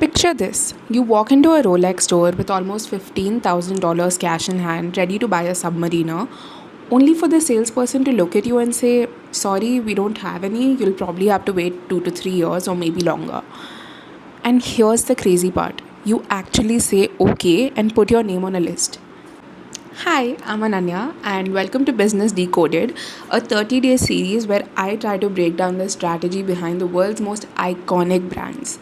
Picture this: you walk into a Rolex store with almost $15,000 cash in hand, ready to buy a submariner, only for the salesperson to look at you and say, "Sorry, we don't have any, you'll probably have to wait 2 to 3 years or maybe longer." And here's the crazy part: you actually say okay and put your name on a list. Hi, I'm Ananya, and welcome to Business Decoded, a 30-day series where I try to break down the strategy behind the world's most iconic brands.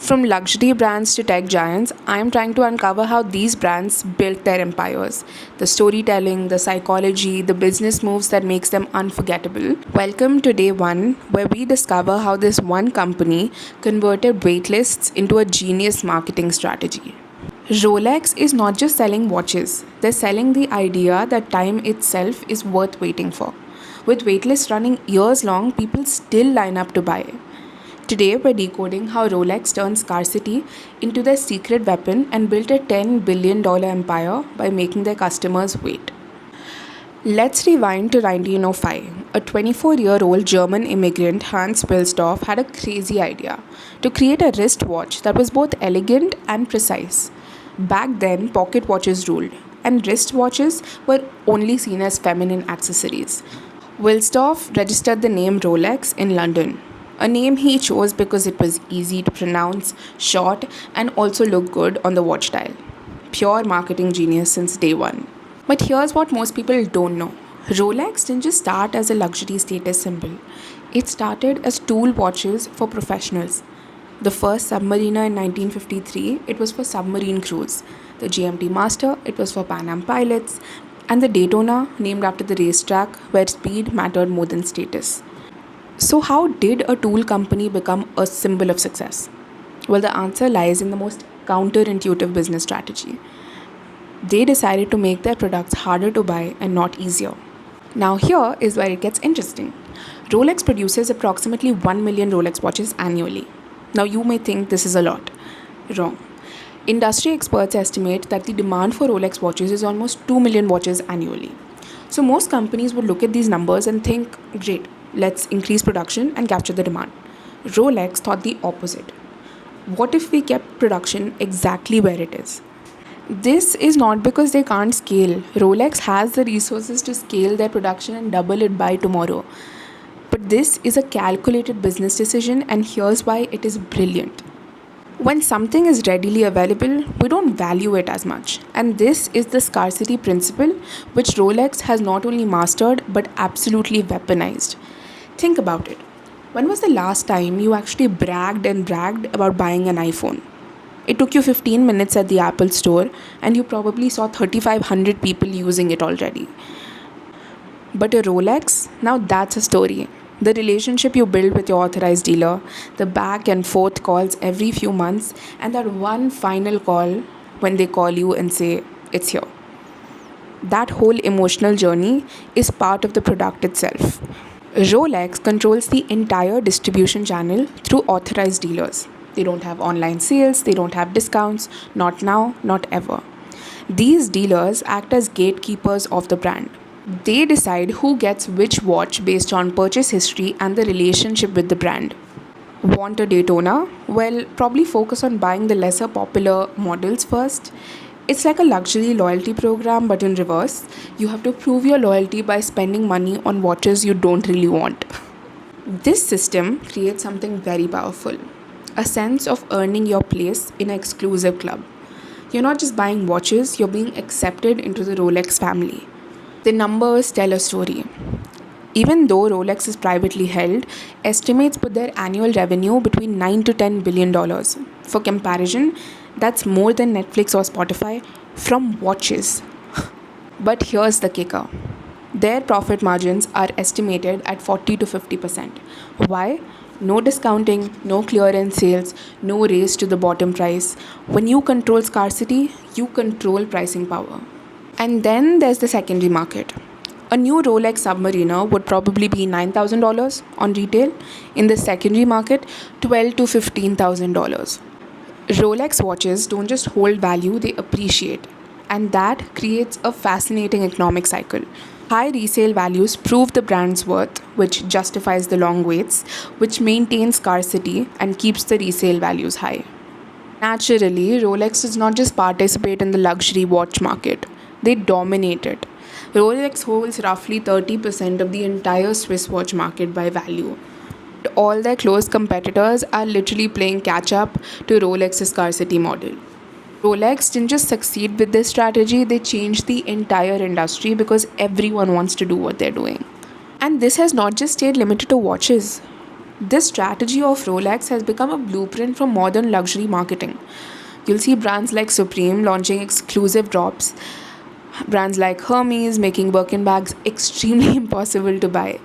From luxury brands to tech giants, I'm trying to uncover how these brands built their empires. The storytelling, the psychology, the business moves that makes them unforgettable. Welcome to day one, where we discover how this one company converted waitlists into a genius marketing strategy. Rolex is not just selling watches, they're selling the idea that time itself is worth waiting for. With waitlists running years long, people still line up to buy. Today, we're decoding how Rolex turned scarcity into their secret weapon and built a $10 billion empire by making their customers wait. Let's rewind to 1905. A 24-year-old German immigrant, Hans Wilsdorf, had a crazy idea to create a wristwatch that was both elegant and precise. Back then, pocket watches ruled, and wristwatches were only seen as feminine accessories. Wilsdorf registered the name Rolex in London, a name he chose because it was easy to pronounce, short, and also looked good on the watch dial. Pure marketing genius since day one. But here's what most people don't know: Rolex didn't just start as a luxury status symbol, it started as tool watches for professionals. The first Submariner in 1953, it was for submarine crews. The GMT Master, it was for Pan Am pilots. And the Daytona, named after the racetrack where speed mattered more than status. So how did a tool company become a symbol of success? Well, the answer lies in the most counterintuitive business strategy. They decided to make their products harder to buy and not easier. Now here is where it gets interesting. Rolex produces approximately 1 million Rolex watches annually. Now you may think this is a lot. Wrong. Industry experts estimate that the demand for Rolex watches is almost 2 million watches annually. So most companies would look at these numbers and think, great, let's increase production and capture the demand. Rolex thought the opposite. What if we kept production exactly where it is? This is not because they can't scale. Rolex has the resources to scale their production and double it by tomorrow. But this is a calculated business decision, and here's why it is brilliant. When something is readily available, we don't value it as much. And this is the scarcity principle, which Rolex has not only mastered but absolutely weaponized. Think about it. When was the last time you actually bragged about buying an iPhone? It took you 15 minutes at the Apple store, and you probably saw 3,500 people using it already. But a Rolex? Now that's a story. The relationship you build with your authorized dealer, the back and forth calls every few months, and that one final call when they call you and say, it's here. That whole emotional journey is part of the product itself. Rolex controls the entire distribution channel through authorized dealers. They don't have online sales, they don't have discounts, not now, not ever. These dealers act as gatekeepers of the brand. They decide who gets which watch based on purchase history and the relationship with the brand. Want a Daytona? Well, probably focus on buying the lesser popular models first. It's like a luxury loyalty program, but in reverse. You have to prove your loyalty by spending money on watches you don't really want. This system creates something very powerful: a sense of earning your place in an exclusive club. You're not just buying watches, you're being accepted into the Rolex family. The numbers tell a story. Even though Rolex is privately held, estimates put their annual revenue between $9 to $10 billion. For comparison, that's more than Netflix or Spotify from watches. But here's the kicker. Their profit margins are estimated at 40 to 50%. Why? No discounting, no clearance sales, no race to the bottom price. When you control scarcity, you control pricing power. And then there's the secondary market. A new Rolex Submariner would probably be $9,000 on retail. In the secondary market, $12,000 to $15,000. Rolex watches don't just hold value, they appreciate. And that creates a fascinating economic cycle. High resale values prove the brand's worth, which justifies the long waits, which maintains scarcity and keeps the resale values high. Naturally, Rolex does not just participate in the luxury watch market, they dominate it. Rolex holds roughly 30% of the entire Swiss watch market by value. All their close competitors are literally playing catch up to Rolex's scarcity model. Rolex didn't just succeed with this strategy, they changed the entire industry because everyone wants to do what they're doing. And this has not just stayed limited to watches. This strategy of Rolex has become a blueprint for modern luxury marketing. You'll see brands like Supreme launching exclusive drops, brands like Hermes making Birkin bags extremely impossible to buy.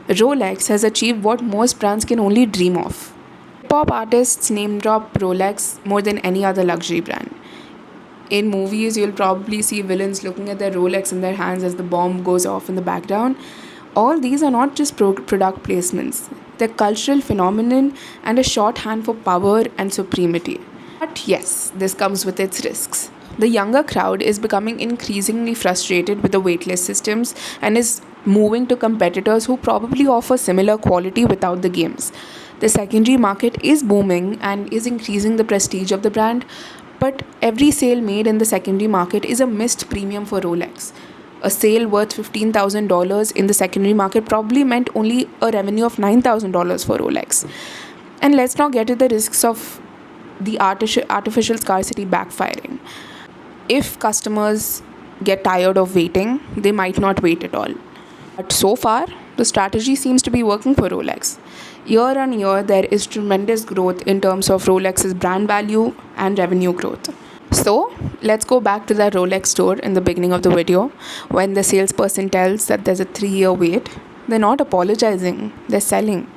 Rolex has achieved what most brands can only dream of. Pop artists name drop Rolex more than any other luxury brand. In movies, you'll probably see villains looking at their Rolex in their hands as the bomb goes off in the background. All these are not just product placements, they're cultural phenomenon and a shorthand for power and supremacy. But yes, this comes with its risks. The younger crowd is becoming increasingly frustrated with the waitlist systems and is moving to competitors who probably offer similar quality without the games. The secondary market is booming and is increasing the prestige of the brand, but every sale made in the secondary market is a missed premium for Rolex. A sale worth $15,000 in the secondary market probably meant only a revenue of $9,000 for Rolex. And let's not get to the risks of the artificial scarcity backfiring. If customers get tired of waiting, they might not wait at all. But so far, the strategy seems to be working for Rolex. Year on year, there is tremendous growth in terms of Rolex's brand value and revenue growth. So, let's go back to that Rolex store in the beginning of the video when the salesperson tells that there's a 3-year wait. They're not apologizing, they're selling.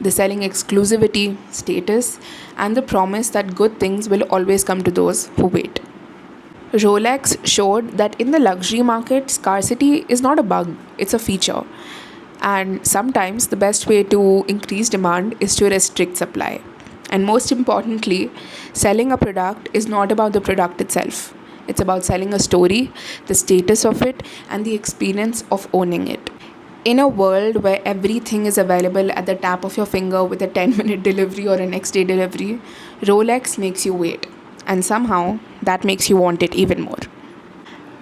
They're selling exclusivity, status, and the promise that good things will always come to those who wait. Rolex showed that in the luxury market, scarcity is not a bug, it's a feature. And sometimes the best way to increase demand is to restrict supply. And most importantly, selling a product is not about the product itself. It's about selling a story, the status of it, and the experience of owning it. In a world where everything is available at the tap of your finger with a 10-minute delivery or a next day delivery, Rolex makes you wait. And somehow, that makes you want it even more.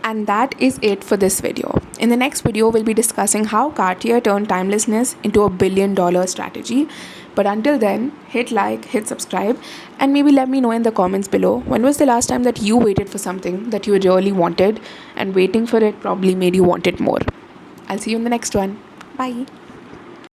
And that is it for this video. In the next video, we'll be discussing how Cartier turned timelessness into a billion-dollar strategy. But until then, hit like, hit subscribe, and maybe let me know in the comments below when was the last time that you waited for something that you really wanted and waiting for it probably made you want it more. I'll see you in the next one. Bye.